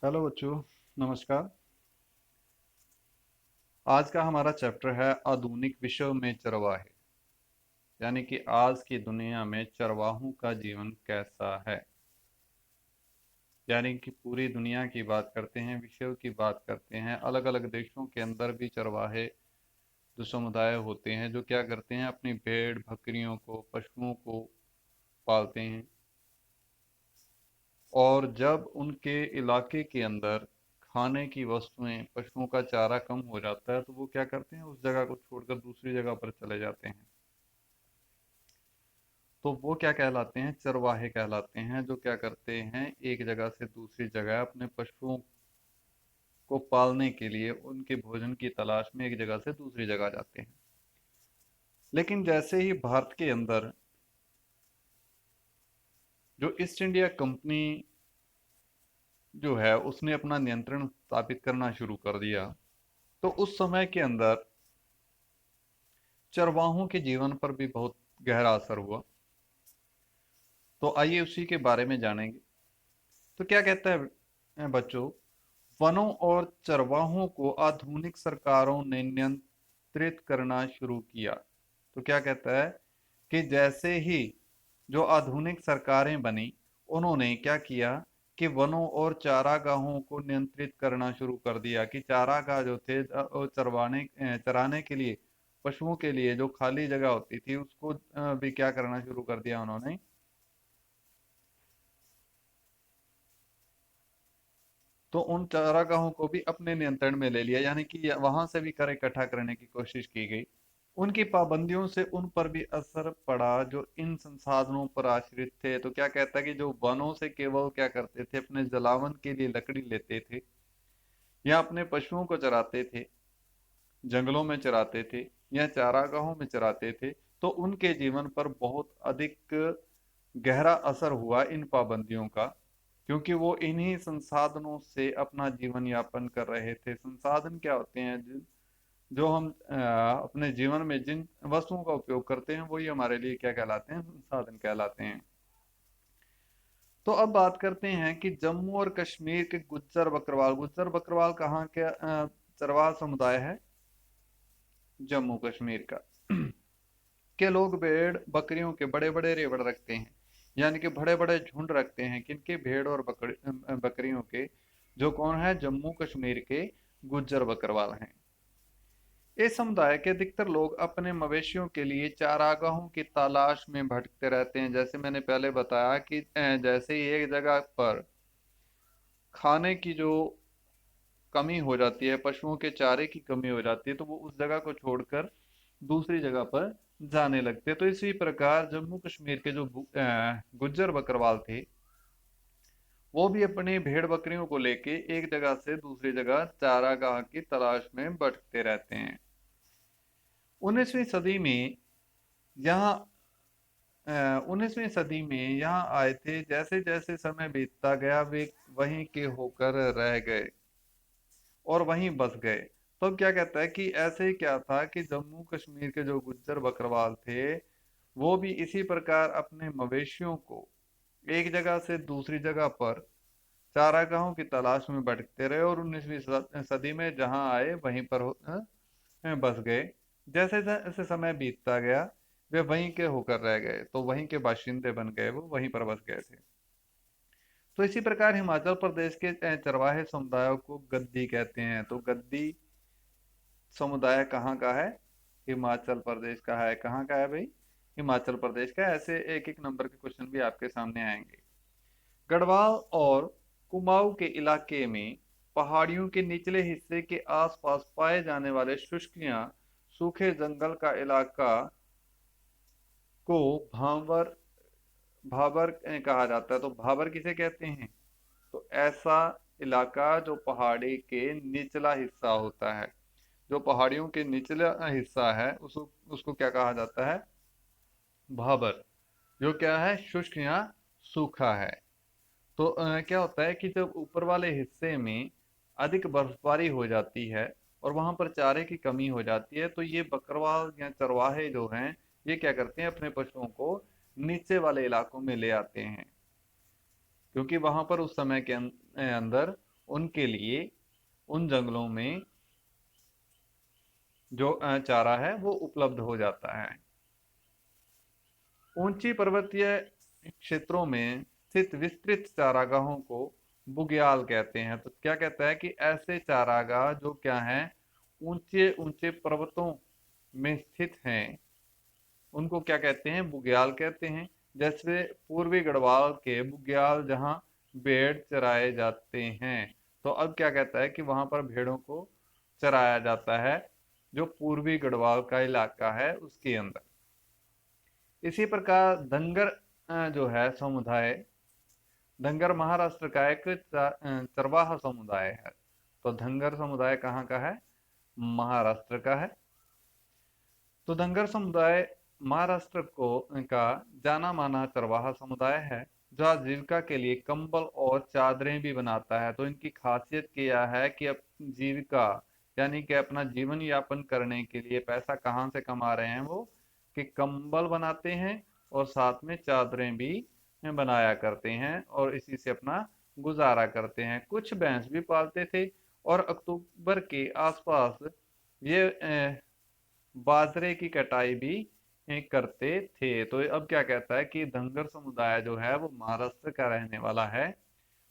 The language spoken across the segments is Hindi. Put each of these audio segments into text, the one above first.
हेलो बच्चों। नमस्कार। आज का हमारा चैप्टर है आधुनिक विश्व में चरवाहे। यानी कि आज की दुनिया में चरवाहों का जीवन कैसा है। यानी कि पूरी दुनिया की बात करते हैं, विश्व की बात करते हैं। अलग अलग देशों के अंदर भी चरवाहे जो समुदाय होते हैं, जो क्या करते हैं, अपनी भेड़ बकरियों को, पशुओं को पालते हैं। और जब उनके इलाके के अंदर खाने की वस्तुएं, पशुओं का चारा कम हो जाता है, तो वो क्या करते हैं, उस जगह को छोड़कर दूसरी जगह पर चले जाते हैं। तो वो क्या कहलाते हैं, चरवाहे कहलाते हैं, जो क्या करते हैं, एक जगह से दूसरी जगह अपने पशुओं को पालने के लिए उनके भोजन की तलाश में एक जगह से दूसरी जगह जाते हैं। लेकिन जैसे ही भारत के अंदर जो ईस्ट इंडिया कंपनी जो है उसने अपना नियंत्रण स्थापित करना शुरू कर दिया, तो उस समय के अंदर चरवाहों के जीवन पर भी बहुत गहरा असर हुआ। तो आइए उसी के बारे में जानेंगे। तो क्या कहता है बच्चों, वनों और चरवाहों को आधुनिक सरकारों ने नियंत्रित करना शुरू किया। तो क्या कहता है कि जैसे ही जो आधुनिक सरकारें बनी, उन्होंने क्या किया कि वनों और चारागाहों को नियंत्रित करना शुरू कर दिया। कि चारागाह जो थे, वो चराने के लिए, पशुओं के लिए जो खाली जगह होती थी, उसको भी क्या करना शुरू कर दिया उन्होंने। तो उन चारागाहों को भी अपने नियंत्रण में ले लिया, यानी कि वहां से भी कर इकट्ठा करने की कोशिश की गई। उनकी पाबंदियों से उन पर भी असर पड़ा जो इन संसाधनों पर आश्रित थे। तो क्या कहता है कि जो वनों से केवल क्या करते थे, अपने जलावन के लिए लकड़ी लेते थे, या अपने पशुओं को चराते थे, जंगलों में चराते थे, या चारागाहों में चराते थे, तो उनके जीवन पर बहुत अधिक गहरा असर हुआ इन पाबंदियों का। क्योंकि वो इन्हीं संसाधनों से अपना जीवन यापन कर रहे थे। संसाधन क्या होते हैं, जो हम अपने जीवन में जिन वस्तुओं का उपयोग करते हैं, वही हमारे लिए क्या कहलाते हैं, संसाधन कहलाते हैं। तो अब बात करते हैं कि जम्मू और कश्मीर के गुज्जर बकरवाल कहाँ के चरवाहा समुदाय है, जम्मू कश्मीर का। के लोग भेड़ बकरियों के बड़े बड़े रेवड़ रखते हैं। यानी कि बड़े बड़े झुंड रखते हैं, किनके, भेड़ और बकरियों के। जो कौन है, जम्मू कश्मीर के गुज्जर बकरवाल हैं। इस समुदाय के अधिकतर लोग अपने मवेशियों के लिए चारागाहों की तलाश में भटकते रहते हैं। जैसे मैंने पहले बताया कि जैसे ही एक जगह पर खाने की जो कमी हो जाती है, पशुओं के चारे की कमी हो जाती है, तो वो उस जगह को छोड़कर दूसरी जगह पर जाने लगते हैं। तो इसी प्रकार जम्मू कश्मीर के जो गुज्जर बकरवाल थे, वो भी अपनी भेड़ बकरियों को लेके एक जगह से दूसरी जगह चारागाह की तलाश में भटकते रहते हैं। 19वीं सदी में यहाँ 19वीं सदी में यहाँ आए थे। जैसे जैसे समय बीतता गया, वे वहीं के होकर रह गए और वहीं बस गए। तो अब क्या कहता है कि ऐसे ही क्या था कि जम्मू कश्मीर के जो गुज्जर बकरवाल थे, वो भी इसी प्रकार अपने मवेशियों को एक जगह से दूसरी जगह पर चारागाहों की तलाश में भटकते रहे, और 19वीं सदी में जहां आए वहीं पर बस गए। जैसे जैसे समय बीतता गया, वे वहीं के होकर रह गए, तो वहीं के बाशिंदे बन गए, वो वहीं पर बस गए थे। तो इसी प्रकार हिमाचल प्रदेश के चरवाहे समुदायों को गद्दी कहते हैं। तो गद्दी समुदाय कहाँ का है, हिमाचल प्रदेश का है। कहाँ का है भाई, हिमाचल प्रदेश का। ऐसे एक एक नंबर के क्वेश्चन भी आपके सामने आएंगे। गढ़वाल और कुमाऊं के इलाके में पहाड़ियों के निचले हिस्से के आसपास पाए जाने वाले शुष्क या सूखे जंगल का इलाका को भावर भाबर कहा जाता है। तो भाबर किसे कहते हैं, तो ऐसा इलाका जो पहाड़ी के निचला हिस्सा होता है, जो पहाड़ियों के निचला हिस्सा है, उसको उसको क्या कहा जाता है, भाबर। जो क्या है, शुष्क या सूखा है। तो क्या होता है कि जब ऊपर वाले हिस्से में अधिक बर्फबारी हो जाती है और वहां पर चारे की कमी हो जाती है, तो ये बकरवाल या चरवाहे जो हैं, ये क्या करते हैं, अपने पशुओं को नीचे वाले इलाकों में ले आते हैं। क्योंकि वहां पर उस समय के अंदर उनके लिए उन जंगलों में जो चारा है वो उपलब्ध हो जाता है। ऊंची पर्वतीय क्षेत्रों में स्थित विस्तृत चारागाहों को बुग्याल कहते हैं। तो क्या कहता है कि ऐसे चारागाह जो क्या हैं, ऊंचे ऊंचे पर्वतों में स्थित हैं, उनको क्या कहते हैं, बुग्याल कहते हैं। जैसे पूर्वी गढ़वाल के बुग्याल जहां भेड़ चराए जाते हैं। तो अब क्या कहता है कि वहां पर भेड़ों को चराया जाता है, जो पूर्वी गढ़वाल का इलाका है उसके अंदर। इसी प्रकार धनगर जो है समुदाय, धनगर महाराष्ट्र का एक चरवाहा समुदाय है। तो धनगर समुदाय कहाँ का है, महाराष्ट्र का है। तो धनगर समुदाय महाराष्ट्र को का जाना माना चरवाहा समुदाय है, जो आजीविका के लिए कंबल और चादरें भी बनाता है। तो इनकी खासियत क्या है कि अपनी जीविका यानी कि अपना जीवन यापन करने के लिए पैसा कहाँ से कमा रहे हैं वो, कि कंबल बनाते हैं और साथ में चादरें भी बनाया करते हैं और इसी से अपना गुजारा करते हैं। कुछ भैंस भी पालते थे और अक्टूबर के आसपास ये बाजरे की कटाई भी करते थे। तो अब क्या कहता है कि धनगर समुदाय जो है वो महाराष्ट्र का रहने वाला है।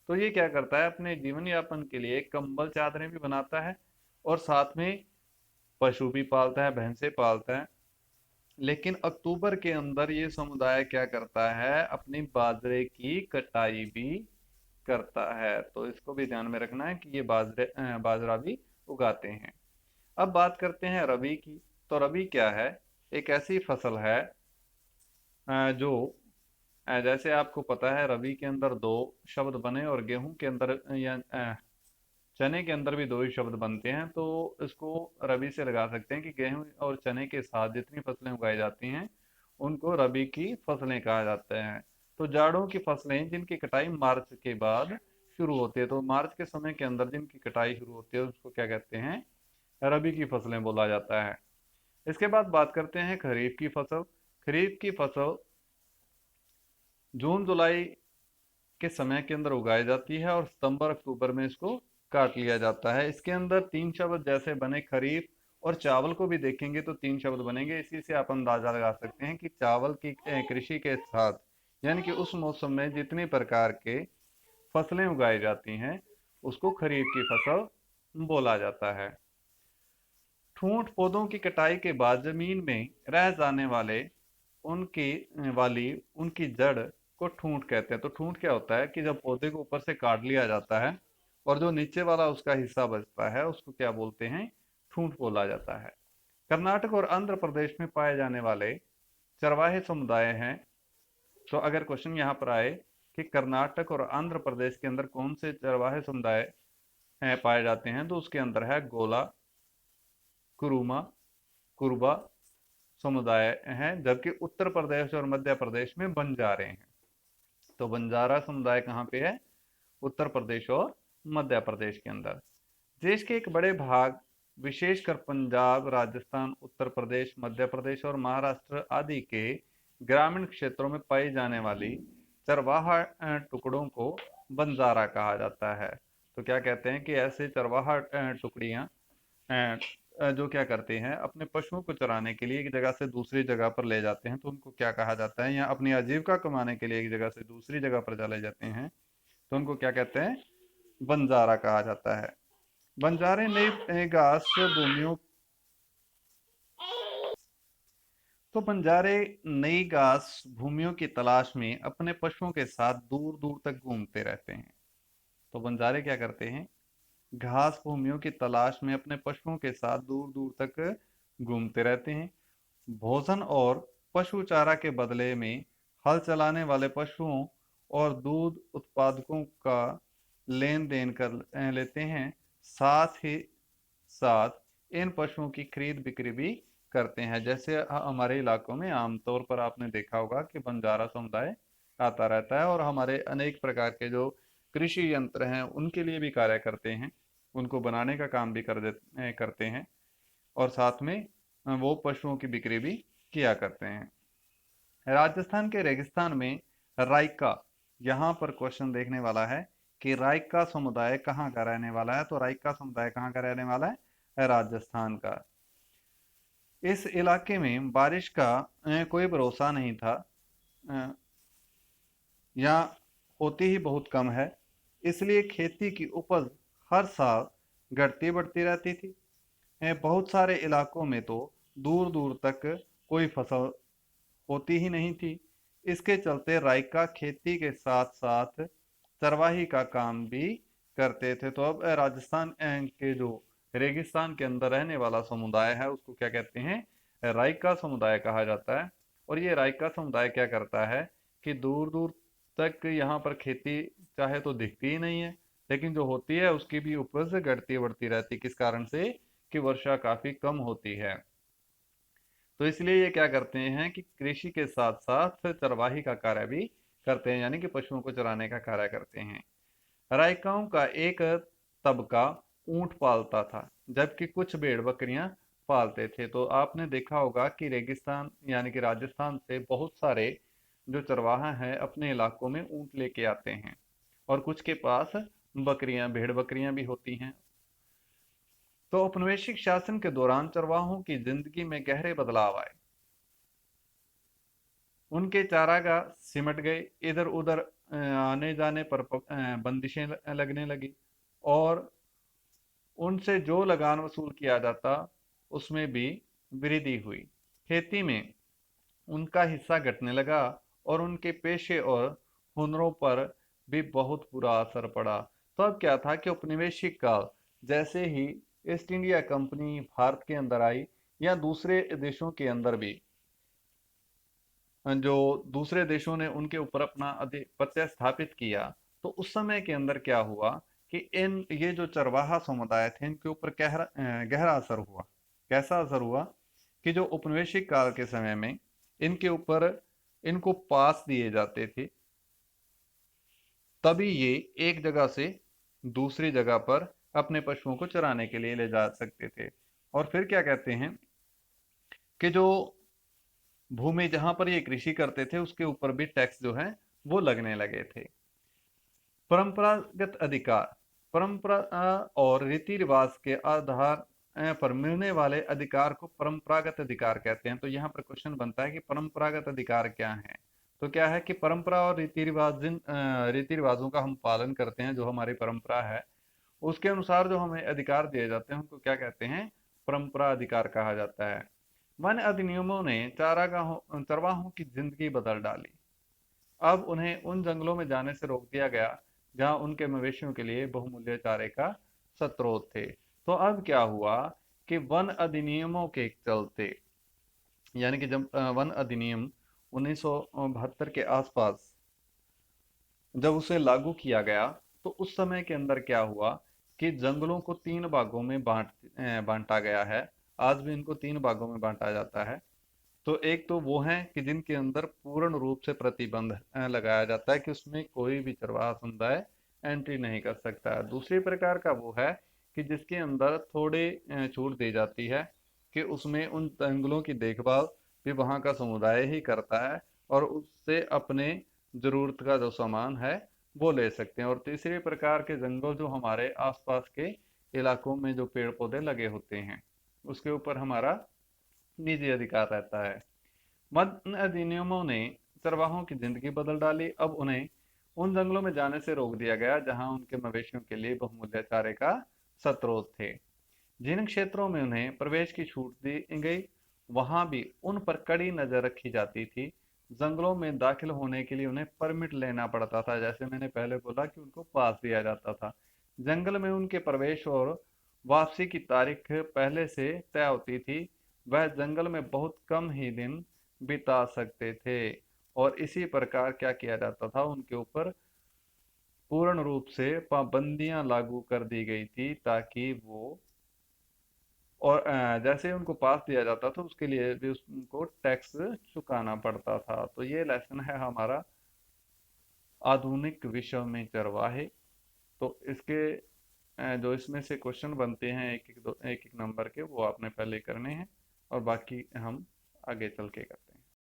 तो ये क्या करता है, अपने जीवन यापन के लिए कंबल चादरें भी बनाता है और साथ में पशु भी पालता है, भैंसे पालता है। लेकिन अक्टूबर के अंदर ये समुदाय क्या करता है, अपनी बाजरे की कटाई भी करता है। तो इसको भी ध्यान में रखना है कि ये बाजरा भी उगाते हैं। अब बात करते हैं रबी की। तो रबी क्या है, एक ऐसी फसल है जो जैसे आपको पता है रबी के अंदर दो शब्द बने और गेहूं के अंदर या चने के अंदर भी दो ही शब्द बनते हैं। तो इसको रबी से लगा सकते हैं कि गेहूं और चने के साथ जितनी फसलें उगाई जाती हैं उनको रबी की फसलें कहा जाता है। तो जाड़ों की फसलें जिनकी कटाई मार्च के बाद शुरू होती है, तो मार्च के समय के अंदर जिनकी कटाई शुरू होती है उसको क्या कहते हैं, रबी की फसलें बोला जाता है। इसके बाद बात करते हैं खरीफ की फसल। खरीफ की फसल जून जुलाई के समय के अंदर उगाई जाती है और सितंबर अक्टूबर में इसको काट लिया जाता है। इसके अंदर तीन शब्द जैसे बने खरीफ, और चावल को भी देखेंगे तो तीन शब्द बनेंगे। इसी से आप अंदाजा लगा सकते हैं कि चावल की कृषि के साथ यानी कि उस मौसम में जितनी प्रकार के फसलें उगाई जाती हैं उसको खरीफ की फसल बोला जाता है। ठूंठ पौधों की कटाई के बाद जमीन में रह जाने वाले उनकी वाली उनकी जड़ को ठूंठ कहते हैं। तो ठूंठ क्या होता है कि जब पौधे को ऊपर से काट लिया जाता है और जो नीचे वाला उसका हिस्सा बचता है उसको क्या बोलते हैं, ठूंठ बोला जाता है। कर्नाटक और आंध्र प्रदेश में पाए जाने वाले चरवाहे समुदाय हैं। तो अगर क्वेश्चन यहाँ पर आए कि कर्नाटक और आंध्र प्रदेश के अंदर कौन से चरवाहे समुदाय हैं पाए जाते हैं, तो उसके अंदर है गोला, कुरुमा, कुरुबा समुदाय हैं। जबकि उत्तर प्रदेश और मध्य प्रदेश में बंजारे हैं। तो बंजारा समुदाय कहाँ पे है, उत्तर प्रदेश और मध्य प्रदेश के अंदर। देश के एक बड़े भाग विशेषकर पंजाब, राजस्थान, उत्तर प्रदेश, मध्य प्रदेश और महाराष्ट्र आदि के ग्रामीण क्षेत्रों में पाई जाने वाली चरवाहा टुकड़ों को बंजारा कहा जाता है। तो क्या कहते हैं कि ऐसे चरवाहा टुकड़ियां जो क्या करते हैं, अपने पशुओं को चराने के लिए एक जगह से दूसरी जगह पर ले जाते हैं, तो उनको क्या कहा जाता है, या अपनी आजीविका कमाने के लिए एक जगह से दूसरी जगह पर चले जाते हैं तो उनको क्या कहते हैं, बंजारा कहा जाता है। बंजारे नई घास भूमियों तो बंजारे नई घास भूमियों की तलाश में अपने पशुओं के साथ दूर दूर तक घूमते रहते हैं। तो बंजारे क्या करते हैं, घास भूमियों की तलाश में अपने पशुओं के साथ दूर दूर तक घूमते रहते हैं। भोजन और पशु चारा के बदले में हल चलाने वाले पशुओं और दूध उत्पादकों का लेन देन कर लेते हैं। साथ ही साथ इन पशुओं की खरीद बिक्री भी करते हैं। जैसे हमारे इलाकों में आमतौर पर आपने देखा होगा कि बंजारा समुदाय आता रहता है और हमारे अनेक प्रकार के जो कृषि यंत्र हैं उनके लिए भी कार्य करते हैं, उनको बनाने का काम भी करते हैं और साथ में वो पशुओं की बिक्री भी किया करते हैं। राजस्थान के रेगिस्तान में राइका, यहाँ पर क्वेश्चन देखने वाला है कि राइका समुदाय कहाँ का रहने वाला है। तो राइका समुदाय कहाँ का रहने वाला है? राजस्थान का। इस इलाके में बारिश का कोई भरोसा नहीं था, अ, या होती ही बहुत कम है, इसलिए खेती की उपज हर साल घटती बढ़ती रहती थी। बहुत सारे इलाकों में तो दूर दूर तक कोई फसल होती ही नहीं थी। इसके चलते रायका खेती के साथ साथ चरवाही का काम भी करते थे। तो अब राजस्थान के जो रेगिस्तान के अंदर रहने वाला समुदाय है उसको क्या कहते हैं? रायका समुदाय कहा जाता है। और ये रायका समुदाय क्या करता है कि दूर दूर तक यहाँ पर खेती चाहे तो दिखती ही नहीं है, लेकिन जो होती है उसकी भी उपज घटती बढ़ती रहती। किस कारण से? कि वर्षा काफी कम होती है। तो इसलिए ये क्या करते हैं कि कृषि के साथ साथ चरवाही का कार्य भी करते हैं, यानी कि पशुओं को चराने का कार्य करते हैं। रायकाओं का एक तबका ऊंट पालता था, जबकि कुछ भेड़ बकरियां पालते थे। तो आपने देखा होगा कि रेगिस्तान यानी कि राजस्थान से बहुत सारे जो चरवाहा हैं अपने इलाकों में ऊंट लेके आते हैं, और कुछ के पास बकरियां भेड़ बकरियां भी होती हैं। तो औपनिवेशिक शासन के दौरान चरवाहों की जिंदगी में गहरे बदलाव आए। उनके चारागाह सिमट गए, इधर उधर आने जाने पर बंदिशें लगने लगी, और उनसे जो लगान वसूल किया जाता उसमें भी वृद्धि हुई। खेती में उनका हिस्सा घटने लगा, और उनके पेशे और हुनरों पर भी बहुत बुरा असर पड़ा। तो अब क्या था कि औपनिवेशिक काल, जैसे ही ईस्ट इंडिया कंपनी भारत के अंदर आई या दूसरे देशों के अंदर भी, जो दूसरे देशों ने उनके ऊपर अपना आधिपत्य स्थापित किया, तो उस समय के अंदर क्या हुआ कि इन ये जो चरवाहा समुदाय थे इनके ऊपर गहरा असर हुआ। कैसा असर हुआ कि जो औपनिवेशिक काल के समय में इनके ऊपर इनको पास दिए जाते थे, तभी ये एक जगह से दूसरी जगह पर अपने पशुओं को चराने के लिए ले जा सकते थे। और फिर क्या कहते हैं कि जो भूमि जहां पर ये कृषि करते थे उसके ऊपर भी टैक्स जो है वो लगने लगे थे। परंपरागत अधिकार, परंपरा और रीति रिवाज के आधार पर मिलने वाले अधिकार को परंपरागत अधिकार कहते हैं। तो यहाँ पर क्वेश्चन बनता है कि परंपरागत अधिकार क्या है? तो क्या है कि परंपरा और रीति रिवाज, जिन रीति रिवाजों का हम पालन करते हैं, जो हमारी परंपरा है उसके अनुसार जो हमें अधिकार दिए जाते हैं उनको क्या कहते हैं? परंपरा अधिकार कहा जाता है। वन अधिनियमों ने चरवाहों की जिंदगी बदल डाली। अब उन्हें उन जंगलों में जाने से रोक दिया गया जहां उनके मवेशियों के लिए बहुमूल्य चारे का स्रोत थे। तो अब क्या हुआ कि वन अधिनियमों के चलते, यानी कि जब वन अधिनियम 1972 के आसपास जब उसे लागू किया गया, तो उस समय के अंदर क्या हुआ कि जंगलों को तीन भागों में बांटा गया है। आज भी इनको तीन भागों में बांटा जाता है। तो एक तो वो है कि जिनके अंदर पूर्ण रूप से प्रतिबंध लगाया जाता है कि उसमें कोई भी चरवाहा समुदाय एंट्री नहीं कर सकता है। दूसरी प्रकार का वो है कि जिसके अंदर थोड़े छूट दी जाती है कि उसमें उन जंगलों की देखभाल भी वहाँ का समुदाय ही करता है, और उससे अपने जरूरत का जो सामान है वो ले सकते हैं। और तीसरे प्रकार के जंगल जो हमारे आसपास के इलाकों में जो पेड़ पौधे लगे होते हैं उसके ऊपर हमारा निजी अधिकार रहता है। वन अधिनियमों ने चरवाहों की जिंदगी बदल डाली। अब उन्हें उन जंगलों में जाने से रोक दिया गया जहां उनके मवेशियों के लिए बहुमूल्य चारे का स्रोत थे। जिन क्षेत्रों में उन्हें प्रवेश की छूट दी गई वहां भी उन पर कड़ी नजर रखी जाती थी। जंगलों में दाखिल होने के लिए उन्हें परमिट लेना पड़ता था, जैसे मैंने पहले बोला कि उनको पास दिया जाता था। जंगल में उनके प्रवेश और वापसी की तारीख पहले से तय होती थी। वह जंगल में बहुत कम ही दिन बिता सकते थे, और इसी प्रकार क्या किया जाता था, उनके ऊपर पूर्ण रूप से पाबंदियां लागू कर दी गई थी ताकि वो, और जैसे ही उनको पास दिया जाता था उसके लिए भी उनको टैक्स चुकाना पड़ता था। तो ये लेसन है हमारा आधुनिक विश्व में चरवाहे। तो इसके जो इसमें से क्वेश्चन बनते हैं एक एक नंबर के, वो आपने पहले करने हैं, और बाकी हम आगे चल के करते हैं।